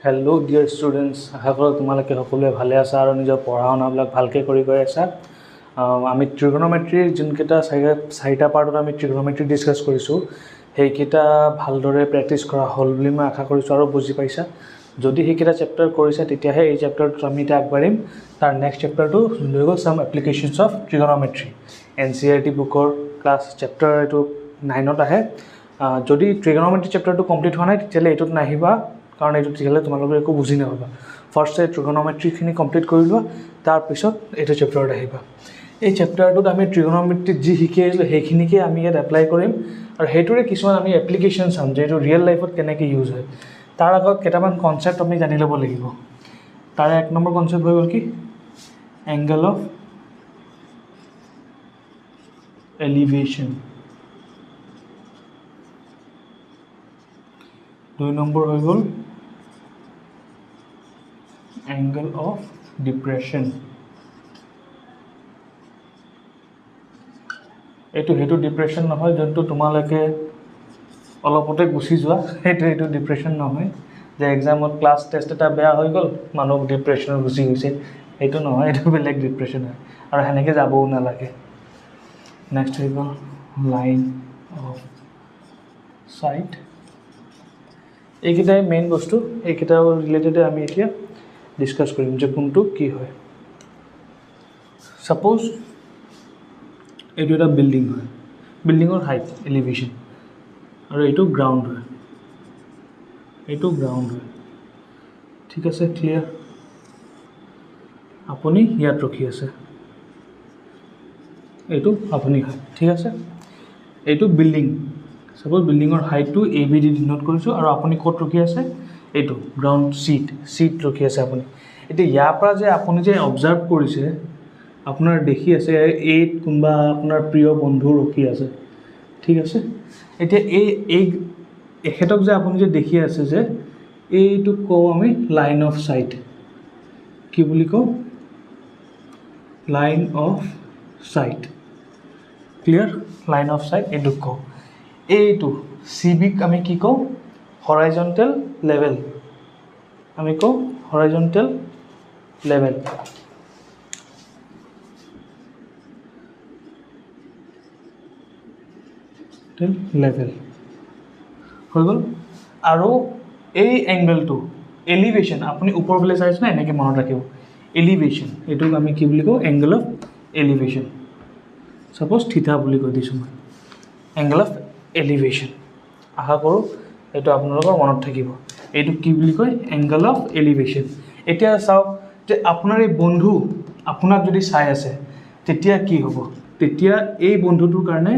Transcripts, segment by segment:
Hello' dear students, আশা কৰোঁ তোমালোকে সকলোৱে ভালে আছা আৰু নিজৰ পঢ়া শুনাবিলাক ভালকৈ কৰি গৈ আছা। আমি ট্ৰিগন'মেট্ৰিৰ যোনকেইটা চাৰিটা পাৰ্টত আমি ট্ৰিগন'মেট্ৰি ডিছকাছ কৰিছোঁ, সেইকেইটা ভালদৰে প্ৰেক্টিছ কৰা হ'ল বুলি মই আশা কৰিছোঁ আৰু বুজি পাইছা। যদি সেইকেইটা চেপ্টাৰ কৰিছা তেতিয়াহে এই চেপ্টাৰটোত আমি এতিয়া আগবাঢ়িম। তাৰ নেক্সট চেপ্টাৰটো লৈ গ'ল চাম এপ্লিকেশ্যনছ অফ ট্ৰিগন'মেট্ৰি, NCERT বুকৰ ক্লাছ চেপ্টাৰ এইটো 9ত আহে। যদি ট্ৰিগন'মেট্ৰি চেপ্টাৰটো কমপ্লিট হোৱা নাই তেতিয়াহ'লে এইটোত নাহিবা, কাৰণ এইটো তেতিয়াহ'লে তোমালোকে একো বুজি নাপাবা। ফাৰ্ষ্টে ট্ৰিগন'মেট্ৰিখিনি কমপ্লিট কৰি লোৱা, তাৰপিছত এইটো চেপ্টাৰত আহিবা। এই চেপ্টাৰটোত আমি ট্ৰিগন'মেট্ৰিত যি শিকি আহিছিলোঁ সেইখিনিকে আমি ইয়াত এপ্লাই কৰিম, আৰু সেইটোৰে কিছুমান আমি এপ্লিকেশ্যন চাম যে এইটো ৰিয়েল লাইফত কেনেকৈ ইউজ হয়। তাৰ আগত কেইটামান কনচেপ্ট আমি জানি ল'ব লাগিব। তাৰে 1 নম্বৰ কনচেপ্ট হৈ গ'ল কি? Angle of এলিভেশ্যন। 2 নম্বৰ হৈ গ'ল এংগল অফ ডিপ্ৰেশ্যন। সেইটো ডিপ্ৰেশ্যন নহয় যোনটো তোমালোকে অলপতে গুচি যোৱা, সেইটো ডিপ্ৰেশ্যন নহয় যে এক্সামত ক্লাছ টেষ্ট এটা বেয়া হৈ গ'ল মানুহ ডিপ্ৰেশ্যনত গুচি গৈছে, সেইটো নহয়, এইটো বেলেগ ডিপ্ৰেশ্যন হয় আৰু সেনেকৈ যাবও নালাগে। নেক্সট হৈ গ'ল লাইন অফ চাইট। এইকেইটাই মেইন বস্তু, এইকেইটাৰ ৰিলেটেডে আমি এতিয়া ডিছকাছ কৰিম যে কোনটো কি হয়। ছাপ'জ এইটো এটা বিল্ডিং হয়, বিল্ডিঙৰ হাইট এলিভেশ্যন, আৰু এইটো গ্ৰাউণ্ড হয়, ঠিক আছে, ক্লিয়াৰ? আপুনি ইয়াত ৰখি আছে, এইটো আপুনি হয়, ঠিক আছে। এইটো বিল্ডিং, ছাপ'জ বিল্ডিঙৰ হাইটটো AB দি ডিন'ট কৰিছোঁ, আৰু আপুনি ক'ত ৰখি আছে? এইটো গ্ৰাউণ্ড চিট ৰখি আছে আপুনি। এতিয়া ইয়াৰ পৰা যে আপুনি যে অবজাৰ্ভ কৰিছে, আপোনাৰ দেখি আছে এই কোনোবা আপোনাৰ প্ৰিয় বন্ধু ৰখি আছে, ঠিক আছে। এতিয়া এখেতক যে আপুনি যে দেখি আছে যে, এইটোক কওঁ আমি লাইন অফ চাইট। কি বুলি কওঁ? Line of sight, clear? Line of sight এইটোক কওঁ। এইটো CBক আমি কি কওঁ? Horizontal level. আমি কওঁ হৰাইজণ্টেল লেভেল। লেভেল হৈ গ'ল। আৰু এই এংগলটো এলিভেশ্যন, আপুনি ওপৰ ফালে চাইছে না, এনেকৈ মনত ৰাখিব। এলিভেশ্যন, এইটোক আমি কি বুলি কওঁ? Angle of elevation. Suppose theta বুলি কৈ দিছোঁ মই, এংগল অফ এলিভেশ্যন। আশা কৰোঁ এইটো আপোনালোকৰ মনত থাকিব। এইটোক কি বুলি কয়? Angle of elevation. এতিয়া চাওক যে আপোনাৰ এই বন্ধু আপোনাক যদি চাই আছে, তেতিয়া কি হ'ব? তেতিয়া এই বন্ধুটোৰ কাৰণে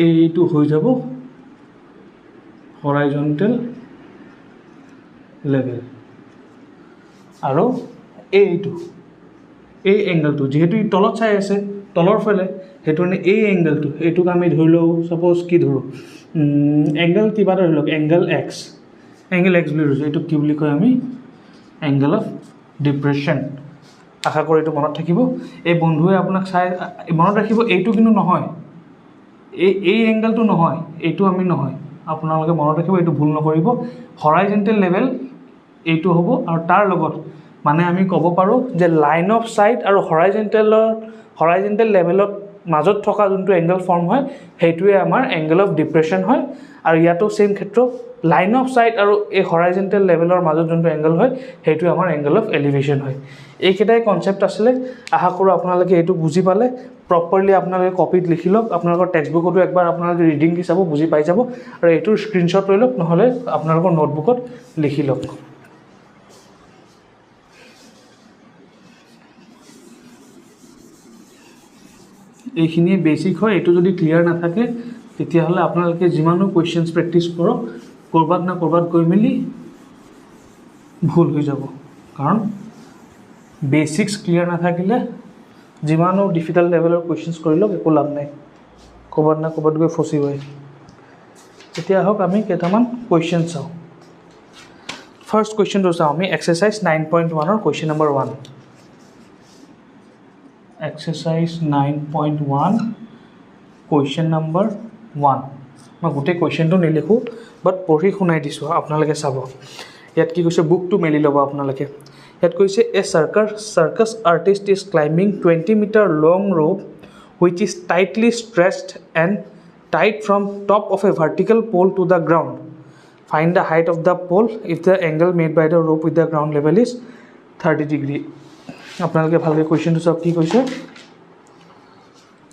এইটো হৈ যাব হৰাইজণ্টেল লেভেল, আৰু এই এংগলটো যিহেতু ই তলত চাই আছে, তলৰ ফালে, সেইটো কাৰণে এই এংগলটো, এইটোক আমি ধৰি লওঁ, ছাপ'জ কি ধৰোঁ, এংগল কিবা এটা ধৰি লওক, এংগল এক্স বুলি ধৰিছোঁ। এইটোক কি বুলি কয় আমি? Angle of depression. আশা কৰোঁ এইটো মনত থাকিব। এই বন্ধুৱে আপোনাক চাই, মনত ৰাখিব এইটো কিন্তু নহয়, এই এংগলটো নহয়, এইটো আমি নহয়, আপোনালোকে মনত ৰাখিব, এইটো ভুল নকৰিব। হৰাইজণ্টেল লেভেল এইটো হ'ব, আৰু তাৰ লগত মানে আমি ক'ব পাৰোঁ যে লাইন অফ চাইট আৰু হৰাইজণ্টেল লেভেলত মাজত থকা যোনটো এংগল ফৰ্ম হয়, সেইটোৱে আমাৰ এংগল অফ ডিপ্ৰেশ্যন হয়। আৰু ইয়াতো ছেইম ক্ষেত্ৰত লাইন অফ চাইট আৰু এই হৰাইজণ্টেল লেভেলৰ মাজত যোনটো এংগল হয়, সেইটোৱে আমাৰ এংগল অফ এলিভেশ্যন হয়। এইকেইটাই কনচেপ্ট আছিলে। আশা কৰোঁ আপোনালোকে এইটো বুজি পালে। প্ৰপাৰলি আপোনালোকে কপিত লিখি লওক, আপোনালোকৰ টেক্সটবুকতো একবাৰ আপোনালোকে ৰিডিং দি চাব, বুজি পাই যাব, আৰু এইটোৰ স্ক্ৰীনশ্বট লৈ লওক, নহ'লে আপোনালোকৰ নোটবুকত লিখি লওক। এইখিনিয়ে বেছিক হয়। এইটো যদি ক্লিয়াৰ নাথাকে তেতিয়াহ'লে আপোনালোকে যিমানো কুৱেশ্যনছ প্ৰেক্টিছ কৰক, ক'ৰবাত না ক'ৰবাত গৈ মেলি ভুল হৈ যাব, কাৰণ বেছিক্স ক্লিয়াৰ নাথাকিলে যিমানো ডিফিকাল্ট লেভেলৰ কুৱেশ্যনছ কৰি লওক একো লাভ নাই, ক'ৰবাত না ক'ৰবাত গৈ ফচিবই। এতিয়া আহক আমি কেইটামান কুৱেশ্যন চাওঁ। ফাৰ্ষ্ট কুৱেশ্যনটো চাওঁ আমি, এক্সাৰচাইজ 9.1ৰ question number 1। Exercise 9.1 question number 1। মই গোটেই কুৱেশ্যনটো নিলিখোঁ, বাট পঢ়ি শুনাই দিছোঁ আপোনালোকে চাব ইয়াত কি কৈছে বুকটো মেলি ল'ব আপোনালোকে ইয়াত কৈছে এ circus artist is climbing 20-meter long rope which is tightly stretched and tied from top of a vertical pole to the ground. Find the height of the pole if the angle made by the rope with the ground level is 30 degree. আপোনালোকে ভালকৈ কুৱেশ্যনটো চাওক কি কৈছে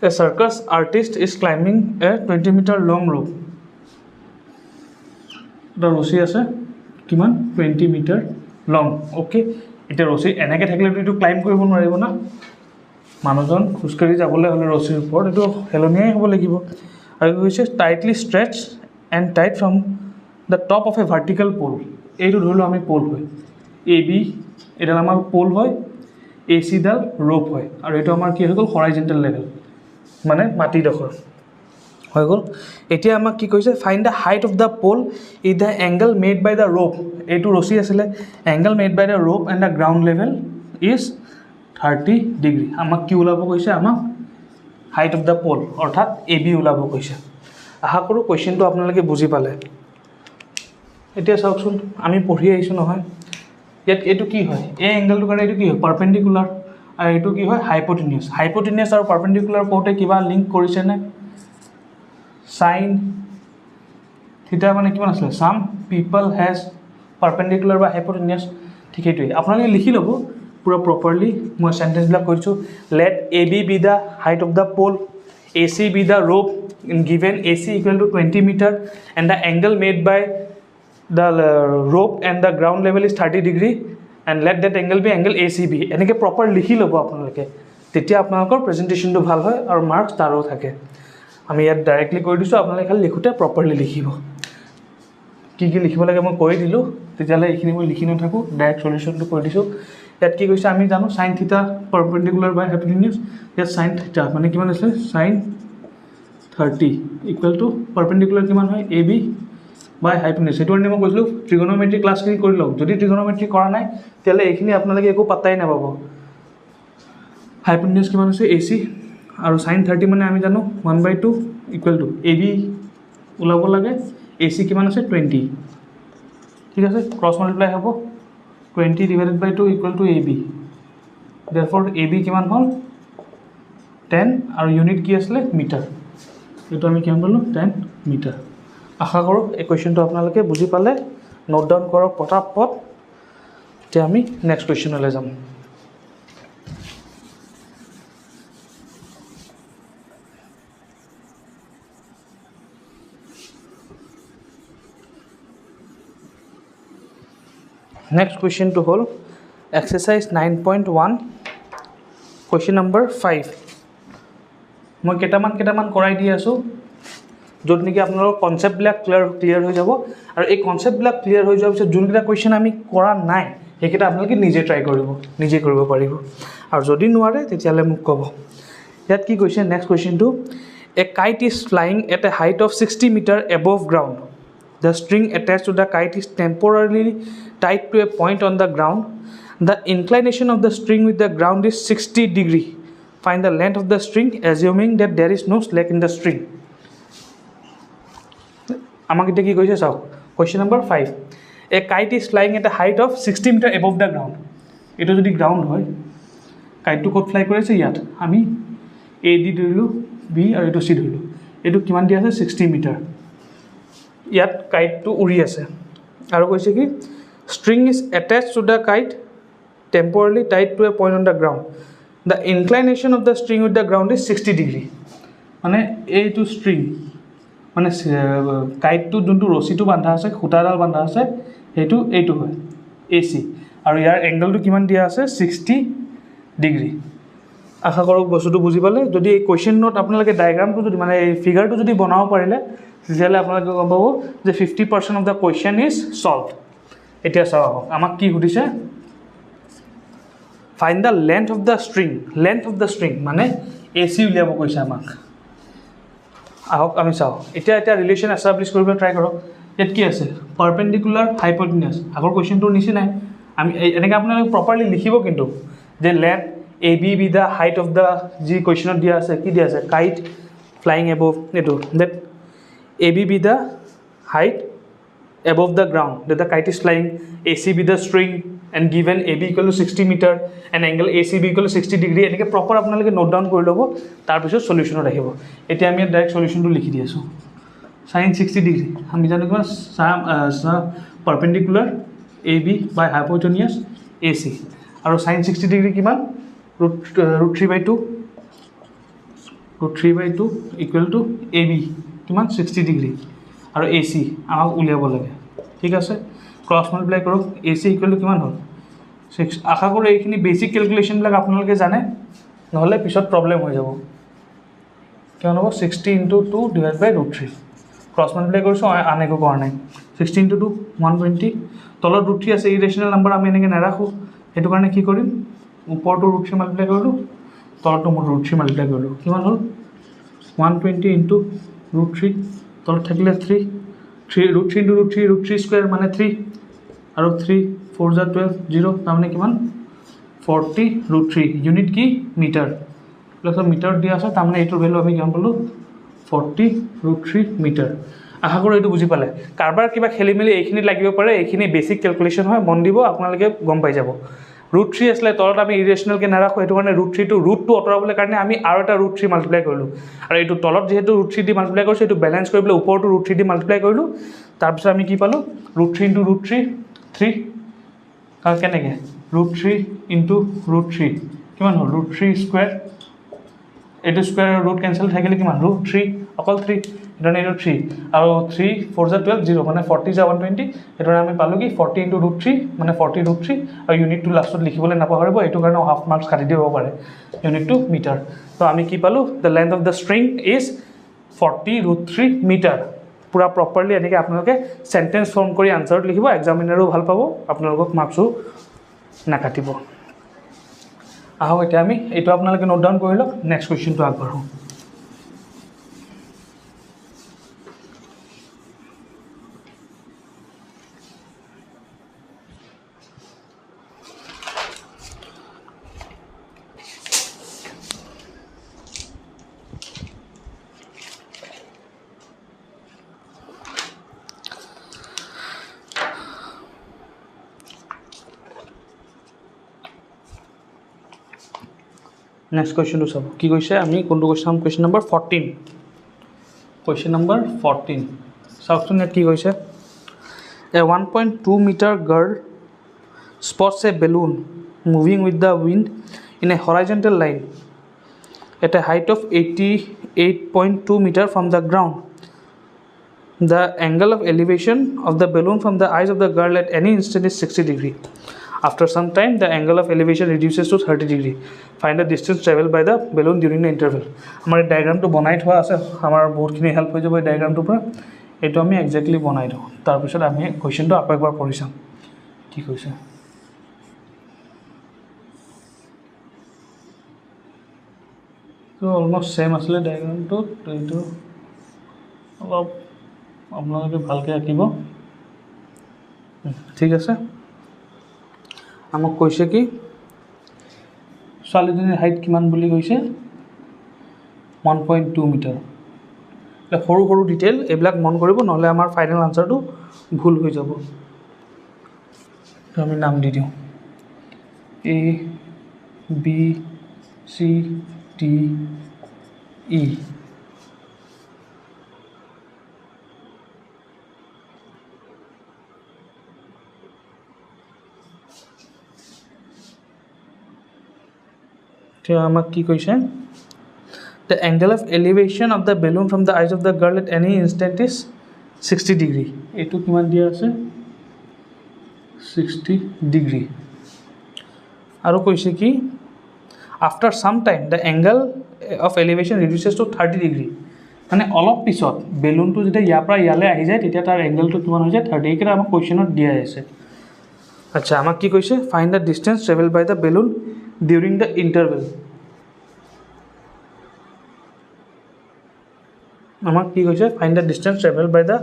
A circus artist is climbing a 20-meter long rope. এটা ৰছী আছে কিমান 20 metre লং okay এতিয়া ৰছী এনেকৈ থাকিলেতো এইটো ক্লাইম্ব কৰিব নোৱাৰিব না মানুহজন খোজকাঢ়ি যাবলৈ হ'লে ৰছীৰ ওপৰত এইটো হেলনীয়াই হ'ব লাগিব আৰু কৈছে tightly stretch and tight from the top of a vertical pole এইটো ধৰিলোঁ আমি প'ল হয় এ বি এইডাল আমাৰ প'ল হয় এ চিডাল ৰ'প হয় আৰু এইটো আমাৰ কি হৈ গ'ল হৰাইজেণ্টেল লেভেল মানে মাটিডোখৰ হৈ গ'ল এতিয়া আমাক কি কৈছে find the height of the pole is the angle made by the rope এইটো ৰছী আছিলে angle made by the rope and the ground level is 30 degree আমাক কি ওলাব কৈছে আমাক হাইট অফ দ্য প'ল অৰ্থাৎ এ বি ওলাব কৈছে আশা কৰোঁ কুৱেশ্যনটো আপোনালোকে বুজি পালে এতিয়া চাওকচোন আমি পঢ়ি আহিছোঁ নহয় ইয়াত এইটো কি হয় এই এংগলটোৰ কাৰণে এইটো কি হয় পাৰপেণ্ডিকুলাৰ আৰু এইটো কি হয় হাইপোটেনিয়াছ আৰু পাৰপেণ্ডিকুলাৰ কওঁতে কিবা লিংক কৰিছেনে সাইন থিটা মানে কিমান আছিলে সাম পিপল হেজ পাৰপেণ্ডিকুলাৰ বা হাইপোটেনিয়াছ ঠিক সেইটোৱে আপোনালোকে লিখি ল'ব পুৰা প্ৰপাৰলি মই চেণ্টেঞ্চবিলাক কৈছোঁ let A B be the height of the pole A C be the rope given A C equal to 20 metre and the angle made by the rope and the ground level is 30 degree and let that angle be angle A C B এনেকৈ proper লিখি ল'ব আপোনালোকে তেতিয়া আপোনালোকৰ প্ৰেজেণ্টেশ্যনটো ভাল হয় আৰু marks তাৰো থাকে আমি ইয়াত ডাইৰেক্টলি কৈ দিছোঁ আপোনালোকে খালি লিখোঁতে প্ৰপাৰলি লিখিব কি কি লিখিব লাগে মই কৈ দিলোঁ তেতিয়াহ'লে এইখিনি মই লিখি নাথাকোঁ ডাইৰেক্ট চলিউশ্যনটো কৈ দিছোঁ ইয়াত কি কৈছে আমি জানো সাইন থিটা পাৰপেণ্ডিকুলাৰ বাই হাইপোটেনিয়াছ ইয়াত সাইন থিটা মানে কিমান আছিলে সাইন 30 ইকুৱেল টু পাৰপেণ্ডিকুলাৰ কিমান হয় এ বি বাই হাইপোটেনিয়াছ সেইটো কাৰণে মই কৈছিলোঁ ট্ৰিগন'মেট্ৰি ক্লাছখিনি কৰি লওক যদি ট্ৰিগন'মেট্ৰি কৰা নাই তেতিয়াহ'লে এইখিনি আপোনালোকে একো পাত্তাই নাপাব হাইপোটেনিয়াছ কিমান হৈছে এ চি আৰু সাইন 30 মানে আমি জানো 1/2 ইকুৱেল টু এ বি ওলাব লাগে এ চি কিমান আছে 20 ঠিক আছে ক্ৰছ মাল্টিপ্লাই হ'ব 20 divided by 2 equal to A B therefore A B কিমান হ'ল 10 আৰু ইউনিট কি আছিলে মিটাৰ এইটো আমি কিমান পালোঁ 10 মিটাৰ আশা কৰোঁ এই কুৱেশ্যনটো আপোনালোকে বুজি পালে নোট ডাউন কৰক পটাপট এতিয়া আমি নেক্সট কুৱেশ্যনলৈ যাম Next question to hold exercise 9.1 question number 5 মই কেটামান কৰাই দি আছোঁ য'ত নেকি আপোনালোকৰ কনচেপ্টবিলাক ক্লিয়াৰ হৈ যাব আৰু এই কনচেপ্টবিলাক ক্লিয়াৰ হৈ যোৱাৰ পিছত যোনকেইটা কুৱেশ্যন আমি কৰা নাই সেইকেইটা আপোনালোকে নিজে ট্ৰাই কৰিব নিজে কৰিব পাৰিব আৰু যদি নোৱাৰে তেতিয়াহ'লে মোক ক'ব ইয়াত কি কৈছে নেক্সট কুৱেশ্যনটো a kite is flying at a height of 60 metre above ground The string attached to the kite is temporarily tied to a point on the ground. The inclination of the string with the ground is 60 degree. Find the length of the string assuming that there is no slack in the string. আমাক এটা কি কৈছে চাওক question number 5 A kite is flying at a height of 60 meter above the ground. এটা যদি ground হয় কাইটটো ক'ত fly কৰিছে ইয়াত আমি এ দি ধৰিলোঁ বি আৰু এইটো চি ধৰিলোঁ এইটো কিমান দিয়া আছে 60 মিটাৰ ইয়াত কাইটটো উৰি আছে আৰু কৈছে কি string is attached to the kite temporarily tied to a point on the ground. The inclination of the string with the ground is 60 degree. মানে এইটো string মানে কাইটটো যোনটো ৰছীটো বান্ধা আছে খুঁটাডাল বান্ধা আছে সেইটো এইটো হয় AC আৰু ইয়াৰ এংগলটো কিমান দিয়া আছে 60 ডিগ্ৰী আশা কৰোঁ বস্তুটো বুজি পালে যদি এই কুৱেশ্যন নোট আপোনালোকে ডায়েগ্ৰামটো যদি মানে এই ফিগাৰটো যদি বনাব পাৰিলে তেতিয়াহ'লে আপোনালোকে গম পাব যে 50% of the question is solve এতিয়া চাওক আমাক কি সুধিছে find the length of the string মানে AC উলিয়াব কৈছে আমাক আহক আমি চাওঁ এতিয়া ৰিলেশ্যন এষ্টাব্লিছ কৰিবলৈ ট্ৰাই কৰক ইয়াত কি আছে পাৰপেণ্ডিকুলাৰ হাইপোটেনিয়াছ আগৰ কুৱেশ্যনটোৰ নিচিনাই আমি এনেকৈ আপোনালোকে প্ৰপাৰলি লিখিব কিন্তু যে length A B be the height of the যি কুৱেশ্যনত দিয়া আছে কি দিয়া আছে কাইট ফ্লাইং এবভ এইটো that A B be the height above the ground that the kite is flying, AC with the string and given AB equal to 60 meter and angle ACB equal to 60 degree এনেকৈ proper আপোনালোকে note down কৰি ল'ব তাৰপিছত সলিউশ্যনত আহিব এতিয়া আমি direct সলিউশ্যনটো লিখি দি আছোঁ sin 60 ডিগ্ৰী আমি জানো কিমান perpendicular AB by hypotenuse AC আৰু sin 60 ডিগ্ৰী কিমান √3/2 √3/2 equal to AB কিমান 60 ডিগ্ৰী আৰু AC আমাক উলিয়াব লাগে ঠিক আছে ক্ৰছ মাল্টিপ্লাই কৰক AC ইকুৱেল টু কিমান হ'ল 6 আশা কৰোঁ এইখিনি বেছিক কেলকুলেশ্যনবিলাক আপোনালোকে জানে নহ'লে পিছত প্ৰব্লেম হৈ যাব কিমান হ'ব 60 * 2 / √3 ক্ৰছ মাল্টিপ্লাই কৰিছোঁ আন একো কৰা নাই 60 * 2 120 তলত √3 আছে ইৰেশ্যনেল নাম্বাৰ আমি এনেকৈ নাৰাখোঁ সেইটো কাৰণে কি কৰিম ওপৰটো √3 মাল্টিপ্লাই কৰিলোঁ তলটো √3 মাল্টিপ্লাই কৰিলোঁ কিমান হ'ল 120 * √3 তলত থাকিলে 3 √3 * √3 স্কুৱেৰ মানে 3 আৰু 3 4 * 12 0 তাৰমানে কিমান 40 √3 ইউনিট কি মিটাৰ প্লাছ মিটাৰ দিয়া আছে তাৰমানে এইটোৰ ভেলু আমি কিমান পালোঁ 40 √3 মিটাৰ আশা কৰোঁ এইটো বুজি পালে কাৰোবাৰ কিবা খেলি মেলি এইখিনিত লাগিব পাৰে এইখিনি বেছিক কেলকুলেশ্যন হয় মন দিব আপোনালোকে গম পাই যাব √3 আছিলে তলত আমি ইৰেশ্যনেলকৈ নাৰাখোঁ সেইটো কাৰণে √3টো ৰুটটো আঁতৰাবলৈ কাৰণে আমি আৰু এটা √3 মাল্টিপ্লাই কৰিলোঁ আৰু এইটো তলত যিহেতু √3 দি মাল্টিপ্লাই কৰিছোঁ এইটো বেলেঞ্চ কৰিবলৈ ওপৰটো √3 দি মাল্টিপ্লাই কৰিলোঁ তাৰপিছত আমি কি পালোঁ √3 * √3 3 কাৰণ কেনেকৈ √3 * √3 কিমান হ'ল √3 স্কুৱেৰ এইটো স্কুৱেৰ ৰুট কেঞ্চেল থাকিলে কিমান √3 অকল 3 সেইটো এইটো 3 আৰু 3 4 * 12 0 মানে 40 * 120 সেইটো আমি পালোঁ কি 40 * √3 মানে 40 √3 আৰু ইউনিটটো লাষ্টত লিখিবলৈ নাপাহৰিব এইটো কাৰণে হাফ মাৰ্কছ কাটি দিব পাৰে ইউনিটটো মিটাৰ তো আমি কি পালোঁ the length of the string is 40 √3 metre পূৰা প্ৰপাৰলি এনেকৈ আপোনালোকে চেণ্টেঞ্চ ফৰ্ম কৰি আনচাৰত লিখিব এক্সামিনাৰো ভাল পাব আপোনালোকক মাৰ্কছো নাকাটিব আহক এতিয়া আমি এইটো আপোনালোকে নোট ডাউন কৰি লওক নেক্সট কুৱেশ্যনটো আগবাঢ়োঁ নেক্সট কুৱেশ্যনটো চাব কি কৈছে আমি কোনটো কৈছে কুৱেশ্যন নম্বৰ 14 কুৱেশ্যন নম্বৰ 14 চাওকচোন ইয়াত কি কৈছে a 1.2 metre girl spots a balloon moving with the wind in a horizontal line at a height of 88.2 metre from the ground the angle of elevation of the balloon from the eyes of the girl at any instant is 60 degree After some time, the angle of elevation reduces to 30 degree. Find the distance traveled by the balloon during the interval. আমাৰ ডায়াগ্ৰামটো বনাই থোৱা আছে আমাৰ বহুতখিনি help হৈ যাব এই ডায়াগ্ৰামটোৰ পৰা এইটো আমি এক্সেক্টলি বনাই দিওঁ তাৰপিছত আমি কুৱেশ্যনটো আকৌ একবাৰ পঢ়ি চাম কি কৈছে তো অলমষ্ট ছেম আছিলে ডায়াগ্ৰামটো তো এইটো অলপ আপোনালোকে ভালকৈ আঁকিব ঠিক আছে আমাক কৈছে কি ছোৱালীজনীৰ হাইট কিমান বুলি কৈছে 1.2 মিটাৰ সৰু সৰু ডিটেইল এইবিলাক মন কৰিব নহ'লে আমাৰ ফাইনেল আনচাৰটো ভুল হৈ যাব আমি নাম দি দিওঁ A B C D E আমাক কি কৈছে the angle of elevation of the balloon from the eyes of the girl at any instant is 60 degree এইটো কিমান দিয়া আছে 60 degree আৰু কৈছে কি after some time the angle of elevation reduces to 30 degree মানে অলপ পিছত বেলুনটো যেতিয়া ইয়াৰ পৰা ইয়ালৈ আহি যায় তেতিয়া তাৰ এংগলটো কিমান হৈ যায় 30 এইকেইটা আমাক কুৱেশ্যনত দিয়া আছে আচ্ছা আমাক কি কৈছে find the distance travel by the balloon during the interval আমাক কি কৈছে find the distance travel by the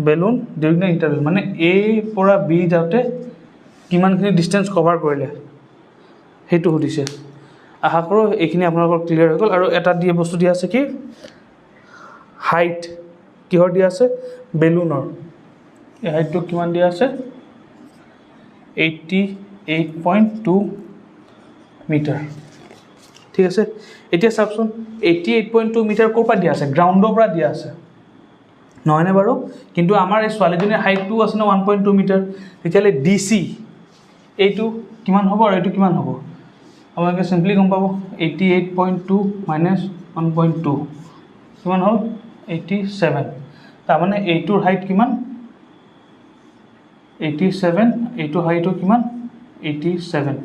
balloon during the interval মানে এ পৰা বি যাওঁতে কিমানখিনি ডিষ্টেঞ্চ কভাৰ কৰিলে সেইটো সুধিছে আশা কৰোঁ এইখিনি আপোনালোকৰ ক্লিয়াৰ হৈ গ'ল আৰু এটা দিয়া বস্তু দিয়া আছে কি হাইট কিহৰ দিয়া আছে বেলুনৰ এই হাইটটো কিমান দিয়া আছে 88.2 মিটাৰ ঠিক আছে এতিয়া চাওকচোন 88.2 মিটাৰ ক'ৰ পৰা দিয়া আছে গ্ৰাউণ্ডৰ পৰা দিয়া আছে নহয়নে বাৰু কিন্তু আমাৰ এই ছোৱালীজনীৰ হাইটটো আছে ন 1.2 মিটাৰ তেতিয়াহ'লে ডিসি এইটো কিমান হ'ব আৰু এইটো কিমান হ'ব আপোনালোকে সিম্পলি গম পাব 88.2 মাইনাছ 1.2 কিমান হ'ল 87 তাৰমানে এইটোৰ হাইট কিমান 87 এইটো হাইটটো কিমান 87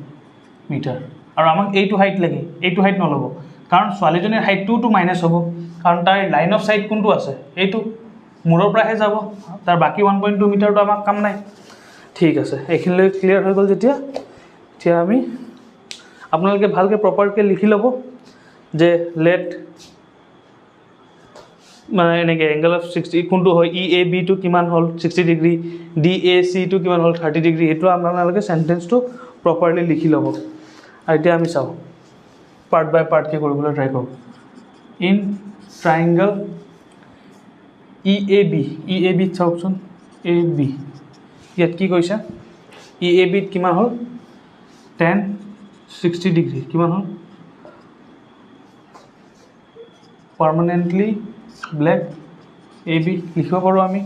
মিটাৰ আৰু আমাক এইটো হাইট লাগে এইটো হাইট নল'ব কাৰণ ছোৱালীজনীৰ হাইটটোতো মাইনাছ হ'ব কাৰণ তাৰ লাইন অফ সাইট কোনটো আছে এইটো মূৰৰ পৰাহে যাব তাৰ বাকি 1.2 মিটাৰটো আমাক কাম নাই ঠিক আছে এইখিনিলৈ ক্লিয়াৰ হৈ গ'ল যেতিয়া এতিয়া আমি আপোনালোকে ভালকৈ প্ৰপাৰকৈ লিখি ল'ব যে লেট মানে এনেকৈ এংগল অফ 60 কোনটো হয় EAB টো কিমান হ'ল 60 ডিগ্ৰী DAC টো কিমান হ'ল 30 ডিগ্ৰী এইটো আপোনালোকে সেন্টেন্সটো প্ৰপাৰলি লিখি ল'ব আৰু এতিয়া আমি চাওঁ পাৰ্ট বাই পাৰ্টকৈ কৰিবলৈ ট্ৰাই কৰোঁ ইন ট্ৰাইংগল EAB চাওকচোন AB ইয়াত কি কৈছে EAB ত কিমান হ'ল 10 60 ডিগ্ৰী কিমান হ'ল পাৰ্মানেন্টলি ব্ল্যাক AB লিখিব পাৰোঁ আমি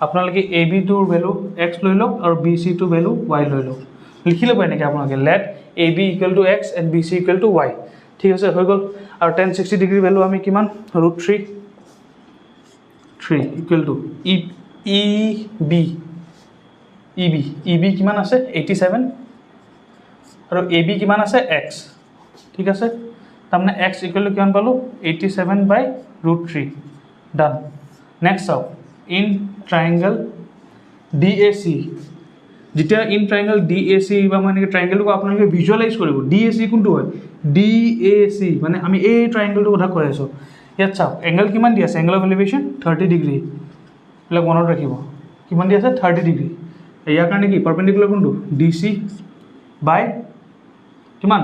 আপোনালোকে AB টোৰ ভ্যালু x লৈ লওক আৰু BC টোৰ ভ্যালু y লৈ লওক লিখি ল'ব এনেকৈ আপোনালোকে late AB = x and BC = y ঠিক আছে হৈ গ'ল আৰু 10 60 ডিগ্ৰী ভ্যালু আমি কিমান √3 EB কিমান আছে 87 আৰু AB কিমান আছে x ঠিক আছে তাৰমানে x = কিমান পালো 87/√3 ডান নেক্সট চাও ইন ট্ৰাইংগল DAC যেতিয়া ইন ট্ৰাইংগল DAC বা মানে ট্ৰাইংগলটো আপোনালোকে ভিজুৱেলাইজ কৰিব DAC কোনটো হয় DAC মানে আমি এই ট্ৰাইংগলটো কথা কৈ আছো ইয়াত চাও এংগল কিমান দি আছে এংগল অফ এলিভেশন 30 ডিগ্ৰী লগ মনত ৰাখিব কিমান দি আছে 30 ডিগ্ৰী ইয়াৰ কাৰণে কি পাৰপেন্ডিকুলাৰ কোনটো DC বাই কিমান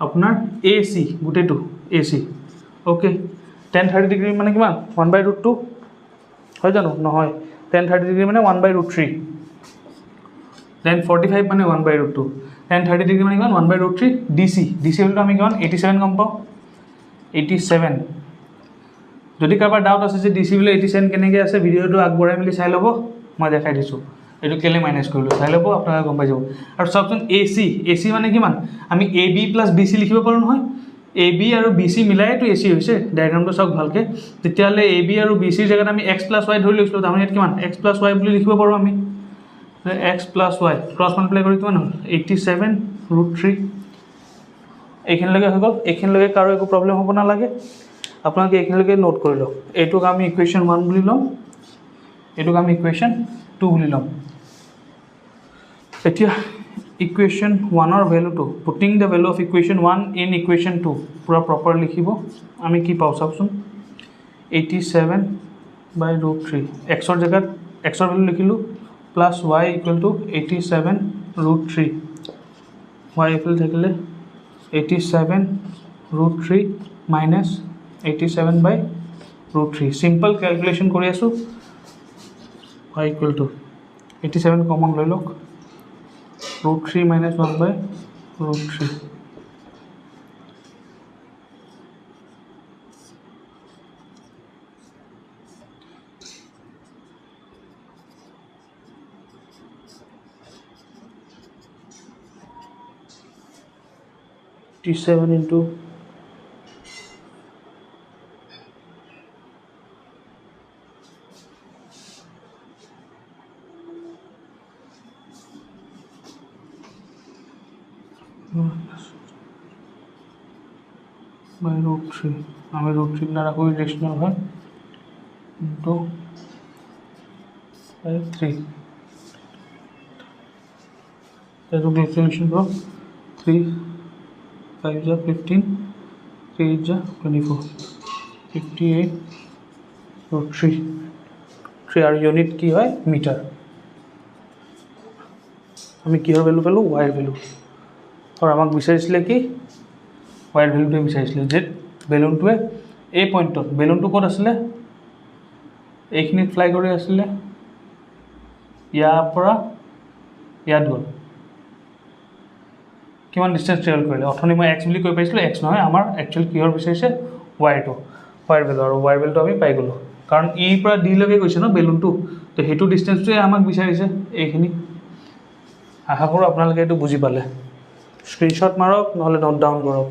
আপোনাৰ AC গুটেটো AC ওকে 10 30 ডিগ্ৰী মানে কিমান 1/√2 হয় জানো নহয় 10 30 ডিগ্ৰী মানে 1/√3 then 45 মানে 1/√2 10 30 ডিগ্ৰী মানে কিমান 1/√3 DC হলটো আমি কিমান 87 গম পাও 87 যদি কাৰোবাৰ ডাউট আছে যে DC বলে 87 কেনেকৈ আছে ভিডিওটো আগবঢ়াই মিলি চাই ল'ব মই দেখাই দিছো এটো কেলে মাইনাস কৰিলো চাই ল'ব আপোনালোকে গম পাই যাব আৰু সবচোন AC মানে কিমান আমি AB + BC লিখিব পাৰো নহয় AB আৰু BC মিলাইটো AC হৈছে ডায়াগ্ৰামটো চাওক ভালকে তেতিয়ালে AB আৰু BC ৰ জায়গাত আমি x + y ধৰি লৈছিলো তাৰমানে ইয়াত কিমান x + y বুলি লিখিব পাৰো আমি x + y ক্ৰস মাল্টিপ্লাই কৰি কিমান হ'ল 87√3 এইখিনিলৈকে হৈ গ'ল এইখিনিলৈকে কাৰো একো প্ৰবলেম হ'ব না লাগে আপোনালোকে এইখিনিলৈকে নোট কৰি লওক এইটোক আমি ইকুৱেশ্যন 1 বুলি লম এইটোক আমি ইকুৱেশ্যন 2 বুলি লম এতিয়া ইকুৱেশ্যন 1 ৰ ভ্যালুটো putting the value of equation 1 in equation 2 পুৰা প্ৰপাৰ লিখিব আমি কি পাও চাওকচোন 87/√3 x ৰ জায়গাত x ৰ ভ্যালু লিখিলো প্লাস y = 87√3 y ইকুৱেল থাকিলে 87√3 minus 87/√3 সিম্পল ক্যালকুলেশন কৰি আছো y = 87 কমন লৈ লওক √3 - 1/√3 7 into by √3 আমি √3 না রাখো রেশনাল হয় into by 3 তাহলে ডিফারেন্সিয়েশন করো 3 5 जा 15 3 जा 24 58√3 3 আর ইউনিট কি হয় মিটার আমি কি ভ্যালু পেলো y এর ভ্যালু আর আমাক বিচাৰিছিলে কি y এৰ ভ্যালুটো বিচাৰিছিলে যে বেলুনটোৱে এই পইণ্টত বেলুনটো ক'ত আছিলে এইখিনিত ফ্লাই কৰি আছিলে, ইয়াৰ পৰা ইয়াত গ'ল, কিমান ডিষ্টেঞ্চ ট্ৰেভেল কৰিলে? অথনি মই এক্স বুলি কৈ পাইছিলোঁ, এক্স নহয়, আমাৰ একচুৱেলি কিহৰ বিচাৰিছে? ৱাইটো, ৱাইৰ ভেলু, আৰু ৱাইৰ ভেলুটো আমি পাই গ'লোঁ, কাৰণ ইৰ পৰা ডিলৈকে গৈছে ন বেলুনটো, তো সেইটো ডিষ্টেঞ্চটোৱে আমাক বিচাৰিছে এইখিনি। আশা কৰোঁ আপোনালোকে এইটো বুজি পালে। স্ক্ৰীনশ্বট মাৰক নহ'লে নোট ডাউন কৰক।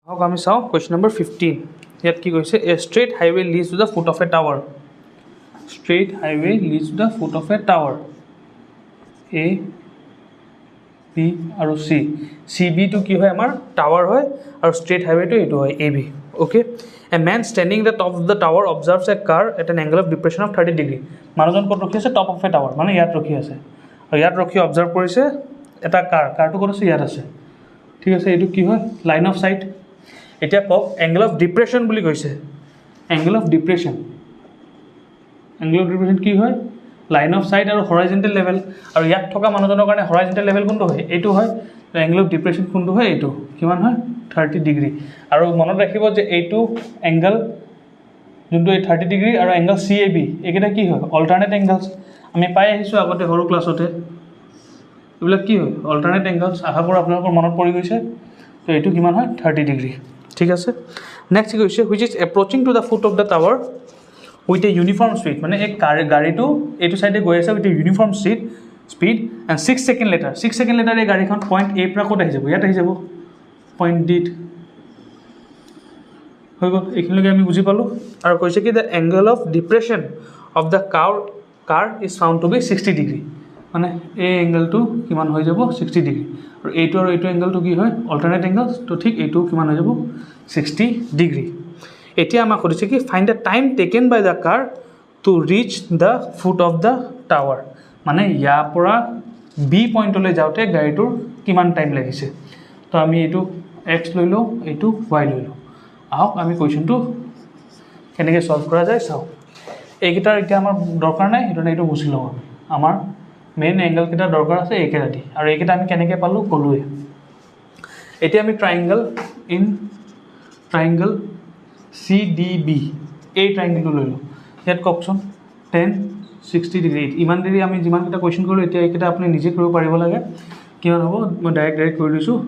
আহক আমি চাওঁ কুৱেশ্যন নম্বৰ 15। ইয়াত কি কৈছে? A straight highway leads to the foot of a tower. Straight highway leads to the foot of a tower. A, B আৰু চি। চি বিটো কি হয়? আমাৰ টাৱাৰ হয়, আৰু ষ্ট্ৰেইট হাইৱেটো এইটো হয় A B. Okay, a man standing the top of the tower observes a car at an angle of depression of 30 degree. মানুহজন ক'ত ৰখি আছে? টপ অফ এ টাৱাৰ, মানে ইয়াত ৰখি আছে, আৰু ইয়াত ৰখি অবজাৰ্ভ কৰিছে এটা কাৰটো ক'ত আছে? ইয়াত আছে। ঠিক আছে, এইটো কি হয়? লাইন অফ চাইট। এতিয়া কওক, এংগল অফ ডিপ্ৰেশ্যন বুলি কৈছে। Angle of depression, angle of depression কি হয়? লাইন অফ চাইট আৰু হৰাইজেণ্টেল লেভেল, আৰু ইয়াত থকা মানুহজনৰ কাৰণে হৰাইজেণ্টেল লেভেল কোনটো হয়? এইটো হয়। এংগল অফ ডিপ্ৰেশ্যন কোনটো হয়? এইটো কিমান হয়? 30 ডিগ্ৰী। আৰু মনত ৰাখিব যে এইটো এংগল যোনটো এই 30 ডিগ্ৰী আৰু এংগল চি এ বি, এইকেইটা কি হয়? Alternate angles. আমি পাই আহিছোঁ আগতে সৰু ক্লাছতে, এইবিলাক কি হয়? Alternate angles. আশা কৰোঁ আপোনালোকৰ মনত পৰি গৈছে। তো এইটো কিমান হয়? 30 ডিগ্ৰী। ঠিক আছে, নেক্সট কি কৈছে? Which is এপ্ৰচিং two the foot of the tower with a uniform speed. মানে এই গাড়ীটো এইটো চাইডে গৈ আছে with a uniform speed and 6 second letter. 6 second letter এই গাড়ীখন পইণ্ট এৰ পৰা ক'ত আহি যাব? ইয়াত আহি যাব, পইণ্ট ডিত। হৈ গ'ল, এইখিনিলৈকে আমি বুজি পালোঁ। আৰু কৈছে কি? The angle of depression of the car is found to be 60 degree. মানে এই এংগলটো কিমান হৈ যাব? 60 ডিগ্ৰী। আৰু এইটো এংগলটো কি হয়? Alternate angles. তো ঠিক এইটো কিমান হৈ যাব? 60 ডিগ্ৰী। এতিয়া আমাক সুধিছে কি? Find the time taken by the car to reach the foot of the tower. মানে ইয়াৰ পৰা বি পইণ্টলৈ যাওঁতে গাড়ীটোৰ কিমান টাইম লাগিছে। তো আমি এইটো এক্স লৈ লওঁ, এইটো ৱাই লৈ লওঁ। আহক আমি কুৱেশ্যনটো কেনেকৈ ছল্ভ কৰা যায় চাওঁ। এইকেইটাৰ এতিয়া আমাৰ দৰকাৰ নাই, সেইটো এইটো বুজি লওঁ। আমাৰ মেইন এংগলকেইটা দৰকাৰ আছে এইকেইটা দি, আৰু এইকেইটা আমি কেনেকৈ পালোঁ ক'লোৱে। এতিয়া আমি ট্ৰাইংগল চি ডি বি, এই ট্ৰাইংগলটো লৈ লওঁ। ইয়াত কওকচোন 10, 60 ডিগ্ৰী। ইমান দেৰি আমি যিমানকেইটা কুৱেশ্যন কৰিলোঁ, এতিয়া এইকেইটা আপুনি নিজে কৰিব পাৰিব লাগে। কিমান হ'ব? মই ডাইৰেক্ট কৰি দিছোঁ।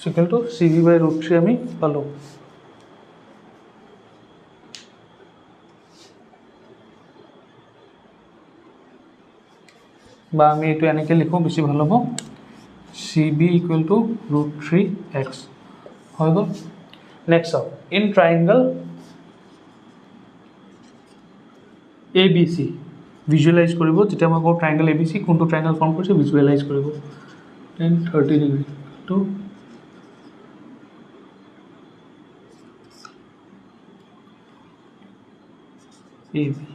ইকুৱেল টু চি ভি বাই √3 আমি পালোঁ। বা আমি এইটো এনেকৈ লিখোঁ, বেছি ভাল হ'ব। C B equal two √3x হৈ গ'ল। নেক্সট চাওক, in triangle A B C visualise কৰিব। যেতিয়া মই কওঁ ট্ৰাইংগল এ বি চি, কোনটো ট্ৰাইংগল ফৰ্ম কৰিছে ভিজুৱেলাইজ কৰিব। 10, 30 ডিগ্ৰী টু এ বি।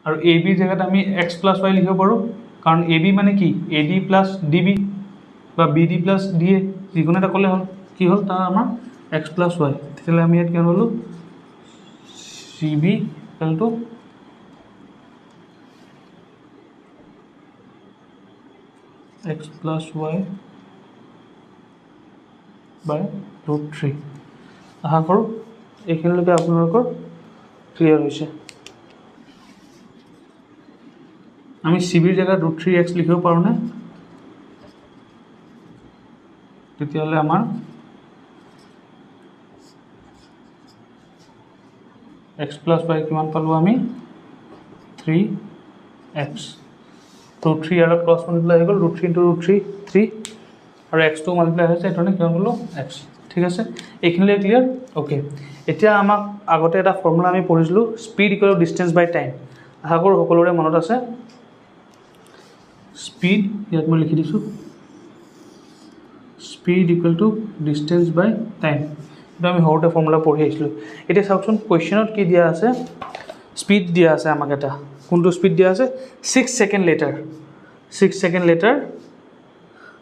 আৰু এ বিৰ জেগাত আমি এক্স প্লাছ ৱাই লিখিব পাৰোঁ, কাৰণ এ বি মানে কি? A D plus D B বা B D plus D A, যিকোনো এটা ক'লে হ'ল। কি হ'ল তাৰ? আমাৰ এক্স প্লাছ ৱাই। তেতিয়াহ'লে আমি ইয়াত কিমান পালোঁ? C B equal to X plus Y by √3। আশা কৰোঁ এইখিনিলৈকে আপোনালোকৰ ক্লিয়াৰ হৈছে। আমি চি বিৰ জেগাত √3x লিখিব পাৰোঁনে? তেতিয়াহ'লে আমাৰ এক্স প্লাছ ৱাই কিমান পালোঁ আমি? 3x। √3 আৰু ক্ৰছ মাল্টিপ্লাই হৈ গ'ল, √3 × √3 3, আৰু এক্সটো মাল্টিপ্লাই হৈছে, এইটো কিমান পালোঁ? এক্স। ঠিক আছে, এইখিনিলৈ ক্লিয়াৰ? অ'কে। এতিয়া আমাক আগতে এটা ফৰ্মুলা আমি পঢ়িছিলোঁ, speed equal distance by time. আশা কৰোঁ সকলোৰে মনত আছে। স্পীড, ইয়াত মই লিখি দিছোঁ, speed equal to distance by time. এইটো আমি সৰুতে ফৰ্মুলা পঢ়ি আহিছিলোঁ। এতিয়া চাওকচোন কুৱেশ্যনত কি দিয়া আছে? স্পীড দিয়া আছে আমাক এটা, কোনটো স্পীড দিয়া আছে 6 second later 6 second later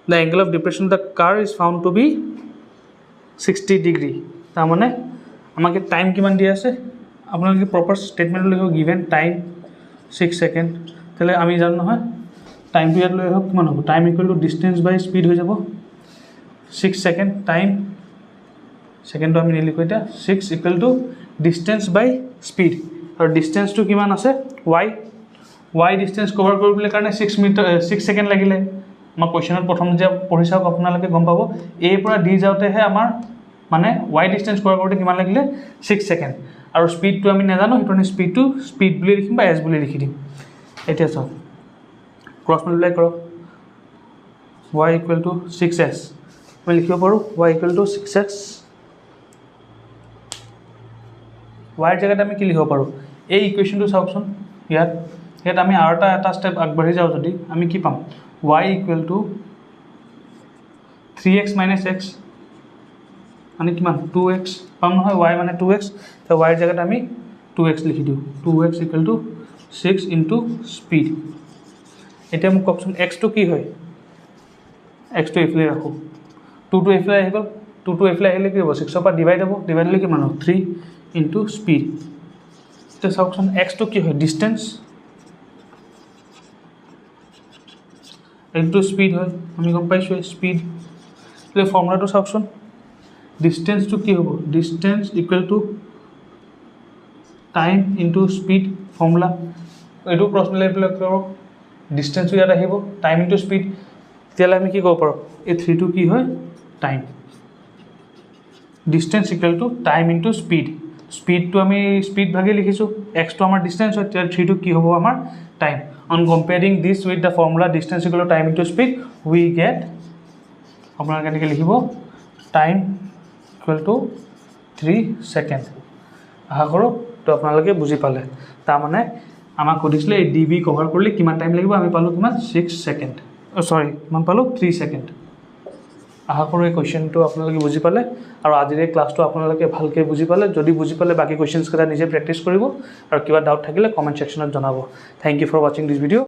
the angle of depression of the car is found to be 60 degree তাৰমানে আমাকে টাইম কিমান দিয়া আছে আপোনালোকে প্ৰপাৰ ষ্টেটমেণ্ট লিখিব গিভেন টাইম 6 সেকেন্ড তাহলে আমি জানো নহয় টাইমটো ইয়াত লৈ আহক কিমান হ'ব time equal to distance by speed হৈ যাব 6 সেকেন্ড টাইম সেকেন্ডটো আমি লিখো এটা 6 equal to distance by speed আৰু ডিষ্টেঞ্চটো কিমান আছে y ডিষ্টেঞ্চ কভাৰ কৰিবলৈ কাৰণে 6 সেকেন্ড লাগিলে আমাৰ কোৱেশ্চনত প্ৰথম যে পঢ়ি চাওক আপোনালোকে গম পাব a পৰা d যাওঁতেহে আমাৰ মানে y ডিষ্টেঞ্চ কভাৰ কৰোঁতে কিমান লাগিলে 6 সেকেন্ড আৰু স্পীডটো আমি নাজানো সেইটো স্পীডটো স্পীড বুলি লিখিম বা s বুলি লিখি দিম এতিয়া চাওক ক্ৰছ মাল্টিপ্লাই কৰক y ইকুৱেল টু 6s আমি লিখিব পাৰোঁ y equal to 6x y জায়গাত আমি কি লিখিব পাৰোঁ এই ইকুৱেশ্যনটো চাওকচোন ইয়াত আমি আৰু এটা ষ্টেপ আগবাঢ়ি যাওঁ যদি আমি কি পাম y equal to 3x - x মানে কিমান 2x পাম নহয় y মানে 2x তো y জায়গাত আমি 2x লিখি দিওঁ 2x equal to 6 into speed এতিয়া মোক কওকচোন x টো কি হয় x টো এইফালে ৰাখোঁ 2 টো এইফালে আহি গ'ল 2 টো এইফালে আহিলে কি হ'ব 6 ৰ পৰা ডিভাইড হ'ব ডিভাইড হ'লে কিমান হ'ব 3 ইনটু স্পীড এতিয়া চাওকচোন x টো কি হয় ডিষ্টেঞ্চ ইনটু স্পীড হয় আমি গম পাইছোঁ স্পীড এই ফৰ্মুলাটো চাওকচোন ডিষ্টেঞ্চটো কি হ'ব distance equal to time into speed formula এইটো ক্ৰছ মাল্টিপ্লাই কৰক ডিষ্টেঞ্চটো ইয়াত আহিব টাইম ইনটু স্পীড তেতিয়াহ'লে আমি কি ক'ব পাৰোঁ এই 3 টো কি হয় time distance equal to time into speed স্পীডটো আমি স্পীড ভাগে লিখিছোঁ x টো আমাৰ ডিষ্টেঞ্চ হয় তেতিয়া 3 টো কি হ'ব আমাৰ time on comparing this with the formula distance equal to time into speed we get আপোনালোকে কেনেকৈ লিখিব টাইম ইকুৱেল টু 3 সেকেন্ড আশা কৰোঁ তো আপোনালোকে বুজি পালে তাৰমানে আমাক সুধিছিলে এই ডি বি কভাৰ কৰিলে কিমান টাইম লাগিব আমি পালোঁ কিমান 6 সেকেন্ড সৰি কিমান পালোঁ 3 সেকেন্ড আশা কৰোঁ এই কুৱেশ্যনটো আপোনালোকে বুজি পালে আৰু আজিৰ এই ক্লাছটো আপোনালোকে ভালকৈ বুজি পালে যদি বুজি পালে বাকী কুৱেশ্যনছকেইটা নিজে প্ৰেক্টিছ কৰিব আৰু কিবা ডাউট থাকিলে কমেণ্ট ছেকশ্যনত জনাব থেংক ইউ ফৰ ৱাচিং দিছ ভিডিঅ'